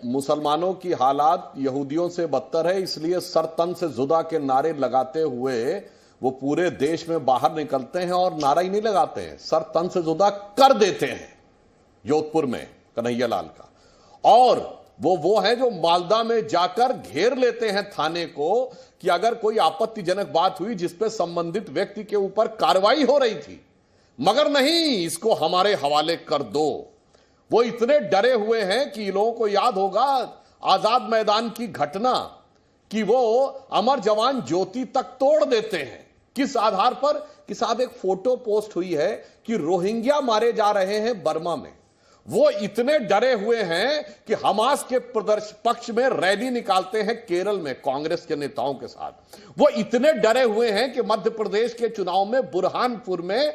मुसलमानों की हालात यहूदियों से बदतर है, इसलिए सर तन से जुदा के नारे लगाते हुए वो पूरे देश में बाहर निकलते हैं और नारा ही नहीं लगाते हैं, सर तन से जुदा कर देते हैं। जोधपुर में कन्हैया लाल का, और वो है जो मालदा में जाकर घेर लेते हैं थाने को कि अगर कोई आपत्तिजनक बात हुई जिसपे संबंधित व्यक्ति के ऊपर कार्रवाई हो रही थी, मगर नहीं, इसको हमारे हवाले कर दो। वो इतने डरे हुए हैं कि लोगों को याद होगा आजाद मैदान की घटना कि वो अमर जवान ज्योति तक तोड़ देते हैं। किस आधार पर? कि साहब एक फोटो पोस्ट हुई है कि रोहिंग्या मारे जा रहे हैं बर्मा में। वो इतने डरे हुए हैं कि हमास के पक्ष में रैली निकालते हैं केरल में कांग्रेस के नेताओं के साथ। वो इतने डरे हुए हैं कि मध्य प्रदेश के चुनाव में बुरहानपुर में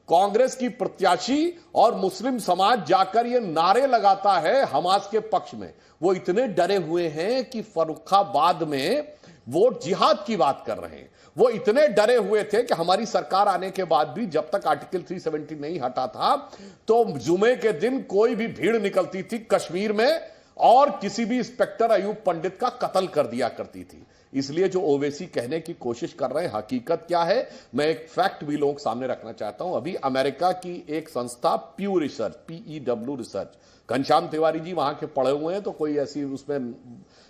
कांग्रेस की प्रत्याशी और मुस्लिम समाज जाकर ये नारे लगाता है हमास के पक्ष में। वो इतने डरे हुए हैं कि फर्रुखाबाद में वोट जिहाद की बात कर रहे हैं। वो इतने डरे हुए थे कि हमारी सरकार आने के बाद भी जब तक आर्टिकल 370 नहीं हटा था तो जुमे के दिन कोई भी भीड़ निकलती थी कश्मीर में और किसी भी इंस्पेक्टर अयूब पंडित का कत्ल कर दिया करती थी। इसलिए जो ओवैसी कहने की कोशिश कर रहे हैं, हकीकत क्या है, मैं एक फैक्ट भी लोगों के सामने रखना चाहता हूं। अभी अमेरिका की एक संस्था Pew research, PEW research, Ghanshyam Tiwari ji वहां के पढ़े हुए हैं तो कोई ऐसी उसमें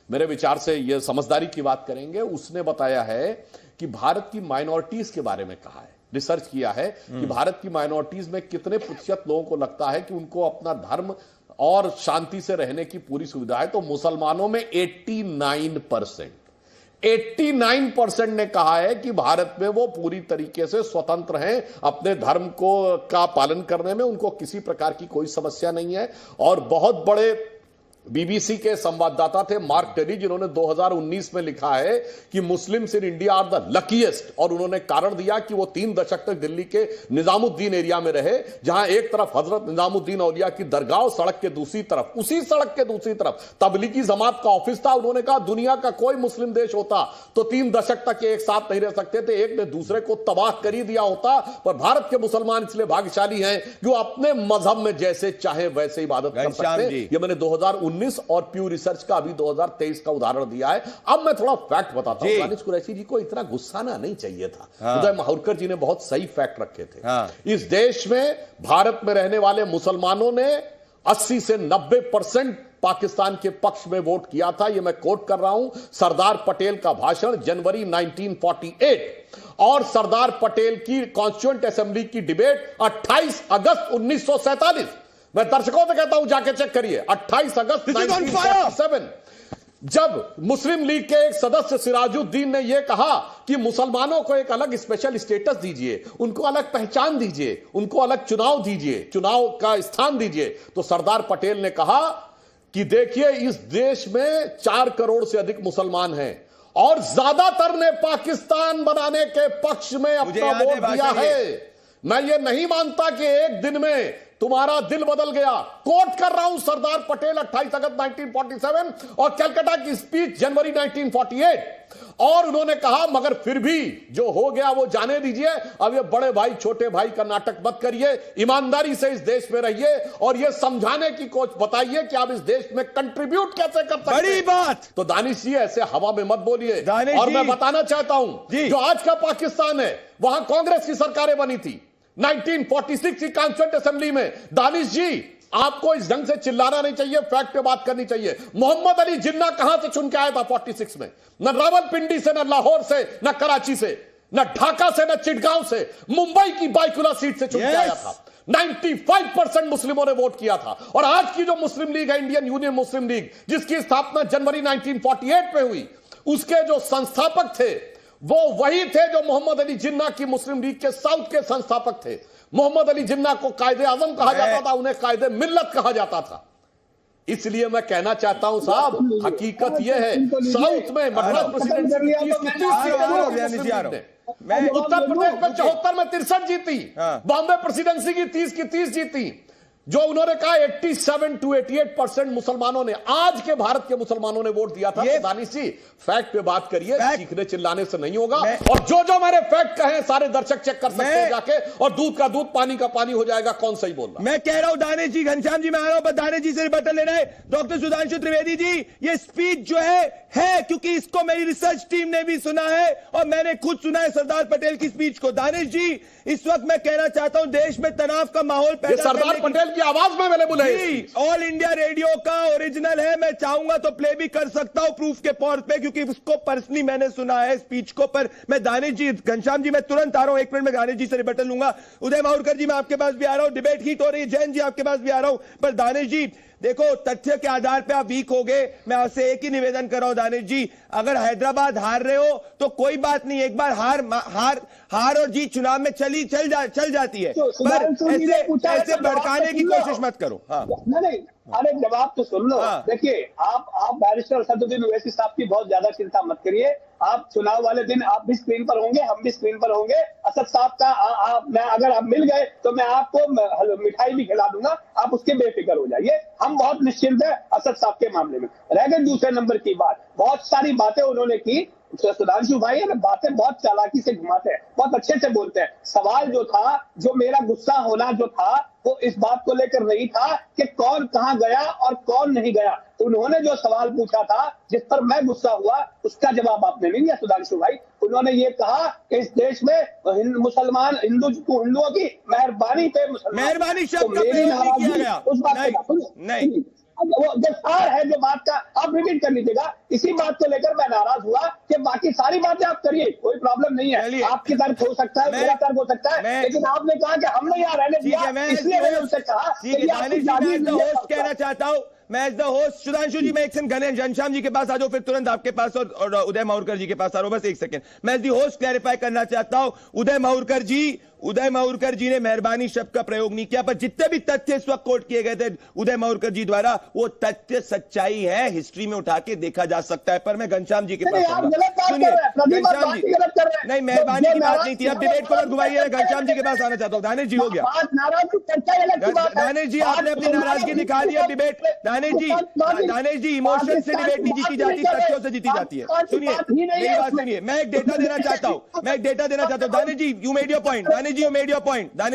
मेरे विचार से यह समझदारी की बात करेंगे। उसने बताया है कि भारत की माइनॉरिटीज के बारे में कहा है, रिसर्च किया है कि भारत की माइनॉरिटीज में कितने प्रतिशत लोगों को लगता है कि उनको अपना धर्म और शांति से रहने की पूरी सुविधा है। तो मुसलमानों में 89% ने कहा है कि भारत में वो पूरी तरीके से स्वतंत्र हैं, अपने धर्म का पालन करने में उनको किसी प्रकार की कोई समस्या नहीं है। और बहुत बड़े BBC के संवाददाता थे मार्क टेरी, जिन्होंने 2019 में लिखा है कि Muslims in India are the luckiest, और उन्होंने कारण दिया कि वो 3 दशक तक दिल्ली के निजामुद्दीन एरिया में रहे, जहां एक तरफ हजरत निजामुद्दीन औलिया की दरगाह, सड़क के दूसरी तरफ, उसी सड़क के दूसरी तरफ तबलीगी जमात का ऑफिस था। उन्होंने कहा दुनिया का कोई मुस्लिम देश होता तो 3 दशक तक एक साथ नहीं रह सकते थे, एक ने दूसरे को तबाह कर ही दिया होता। पर भारत के मुसलमान इसलिए भाग्यशाली हैं कि वो अपने मजहब में जैसे चाहे वैसे इबादत कर सकते हैं। ये मैंने 2019 और प्यू रिसर्च का अभी 2023 का उदाहरण दिया है। अब मैं थोड़ा फैक्ट बताता हूं। दानिश कुरैशी जी को इतना गुस्सा ना नहीं चाहिए था। उदय माहुरकर जी ने बहुत सही फैक्ट रखे थे। इस देश में भारत में रहने वाले मुसलमानों ने 80 से 90% पाकिस्तान के पक्ष में वोट किया था। यह मैं कोट कर रहा हूं सरदार पटेल का भाषण जनवरी 1948 और सरदार पटेल की कॉन्स्टिट्यूएंट असेंबली की डिबेट 28 अगस्त 1947। मैं दर्शकों से कहता हूं जाके चेक करिए, 28 अगस्त 1947 जब मुस्लिम लीग के एक सदस्य सिराजुद्दीन ने यह कहा कि मुसलमानों को एक अलग स्पेशल स्टेटस दीजिए, उनको अलग पहचान दीजिए, उनको अलग चुनाव दीजिए, चुनाव का स्थान दीजिए, तो सरदार पटेल ने कहा कि देखिए इस देश में 4 करोड़ से अधिक मुसलमान हैं और ज्यादातर ने पाकिस्तान बनाने के पक्ष में अपना वोट दिया है। मैं ये नहीं मानता कि एक दिन में तुम्हारा दिल बदल गया। कोट कर रहा हूं सरदार पटेल 28 अगस्त 1947 और कलकत्ता की स्पीच जनवरी 1948। और उन्होंने कहा मगर फिर भी जो हो गया वो जाने दीजिए। अब ये बड़े भाई छोटे भाई का नाटक मत करिए, ईमानदारी से इस देश में रहिए और ये समझाने की कोच बताइए कि आप इस देश में कंट्रीब्यूट कैसे कर सकते हैं। बड़ी बात। तो दानिश जी ऐसे हवा में मत बोलिए। और मैं बताना चाहता हूं जो आज का पाकिस्तान है वहां कांग्रेस की सरकारें बनी थी 1946 की कॉन्स्टिट्यूएंट असेंबली में। दानिश जी आपको इस ढंग से चिल्लाना नहीं चाहिए, फैक्ट पे बात करनी चाहिए। मोहम्मद अली जिन्ना कहां से चुन के आया था 46 में? न रावलपिंडी से, न लाहौर से, न कराची से, न ढाका से, न चिटगांव से, मुंबई की बाइकुला सीट से चुन के आया था। 95% मुस्लिमों ने वोट किया था। और आज की जो मुस्लिम लीग है, इंडियन यूनियन मुस्लिम लीग, जिसकी स्थापना जनवरी 1948 में हुई, उसके जो संस्थापक थे वो वही थे जो मोहम्मद अली जिन्ना की मुस्लिम लीग के साउथ के संस्थापक थे। मोहम्मद अली जिन्ना को कायदे आजम कहा जाता था, उन्हें कायदे मिल्लत कहा जाता था। इसलिए मैं कहना चाहता हूं साहब, हकीकत यह है साउथ में मद्रास प्रेसिडेंसी उत्तर प्रदेश में 74 में 63 जीती, बॉम्बे प्रेसिडेंसी की 30 जीती, जो उन्होंने कहा 87 to 88% मुसलमानों ने, आज के भारत के मुसलमानों ने वोट दिया था। तो दानिश जी फैक्ट पे बात करिए, चीखने चिल्लाने से नहीं होगा। और जो जो मैंने फैक्ट कहे सारे दर्शक चेक कर सकते हैं जाके, और दूध का दूध पानी का पानी हो जाएगा, कौन सही बोल रहा। मैं कह रहा हूं दानिश जी, घनश्याम जी मैं आ रहा हूं, पर दानिश जी से रिबटल लेना है। डॉक्टर सुधांशु त्रिवेदी जी, ये स्पीच जो है क्योंकि इसको मेरी रिसर्च टीम ने भी सुना है और मैंने खुद सुना है सरदार पटेल की स्पीच को। दानिश जी, इस वक्त मैं कहना चाहता हूं देश में तनाव का माहौल पैदा सरदार पटेल की आवाज में अवेलेबल है, ऑल इंडिया रेडियो का ओरिजिनल है। मैं चाहूंगा तो प्ले भी कर सकता हूं प्रूफ के तौर पे, क्योंकि उसको पर्सनली मैंने सुना है स्पीच को। पर मैं दानिश जी, घनश्याम जी मैं तुरंत आ रहा हूं, 1 मिनट में दानिश जी से रिबटल लूंगा। उदय माहुरकर जी मैं आपके पास भी आ रहा हूं, डिबेट हीट हो रही है। जैन जी आपके पास भी आ रहा हूं। पर दानिश जी देखो, तथ्य के आधार पे आप वीक हो गए। मैं आपसे एक ही निवेदन कर रहा हूं दानिश जी, अगर हैदराबाद हार रहे हो तो कोई बात नहीं, एक बार हार और जीत चुनाव में चल जाती है, पर ऐसे भड़काने की कोशिश मत करो। हाँ नहीं, अरे जवाब तो सुन लो। देखिए, आप बैरिस्टर असदुद्दीन ओवैसी साहब की बहुत ज्यादा चिंता मत करिए। आप चुनाव वाले दिन आप भी स्क्रीन पर होंगे, हम भी स्क्रीन पर होंगे। असद साहब का मैं अगर आप मिल गए तो मैं आपको मिठाई भी खिला दूंगा, आप उसके बेफिक्र हो जाइए। हम बहुत निश्चिंत है असद साहब के मामले में। रह गई दूसरे नंबर की बात, बहुत सारी बातें उन्होंने की। सुधांशु भाई हमें बातें बहुत चालाकी से घुमाते हैं, बहुत अच्छे से बोलते हैं। सवाल जो था, जो मेरा गुस्सा होना जो था, वो इस बात को लेकर नहीं था कि कौन कहां गया और कौन नहीं गया। उन्होंने जो सवाल पूछा था, जिस पर मैं गुस्सा हुआ, उसका जवाब आपने नहीं दिया सुधांशु भाई। उन्होंने ये कहा कि इस देश में मुसलमान हिंदुओं की मेहरबानी पे मेहरबानी शब्द का प्रयोग नहीं किया गया। उस बात नहीं, वो जो सार है जो बात का, आप रिपीट कर लीजिएगा। इसी बात को लेकर मैं नाराज हुआ कि बाकी सारी बातें आप करिए, कोई प्रॉब्लम नहीं है। आपकी तर्क हो सकता है, मेरा तर्क हो सकता है, लेकिन आपने कहा कि हमने यहाँ रहने दिया, इसलिए मैंने उनसे कहा कहना चाहता हूँ। मैं एज द होस्ट, सुधांशु जी मैं एक सेकंड घनश्याम जी के पास आ जाओ, फिर तुरंत आपके पास और उदय माहुरकर जी के पास आ रहा हूं। बस एक सेकंड, मैं एज द होस्ट क्लैरिफाई करना चाहता हूं। उदय माहुरकर जी ने मेहरबानी शब्द का प्रयोग नहीं किया, पर जितने भी तथ्य इस वक्त कोट किए गए थे उदय माहुरकर जी द्वारा, वो तथ्य सच्चाई है, हिस्ट्री में उठा के देखा जा सकता है। पर मैं घनश्याम जी के पास सुनिए, घनश्याम जी नहीं, मेहरबानी की बात नहीं थी, अब डिबेट को घुमाइए। घनश्याम जी के पास आना चाहता हूँ। दानिश जी हो गया, दानिश जी आपने अपनी नाराजगी दिखा दी अब डिबेट। दानिश जी इमोशन से डिबेट नहीं जीती जाती, तथ्यों से जीती जाती है। सुनिए मेरी बात सुनिए, मैं एक डेटा देना चाहता हूं। Danish ji you made your point. Danish ji you made your point. Danish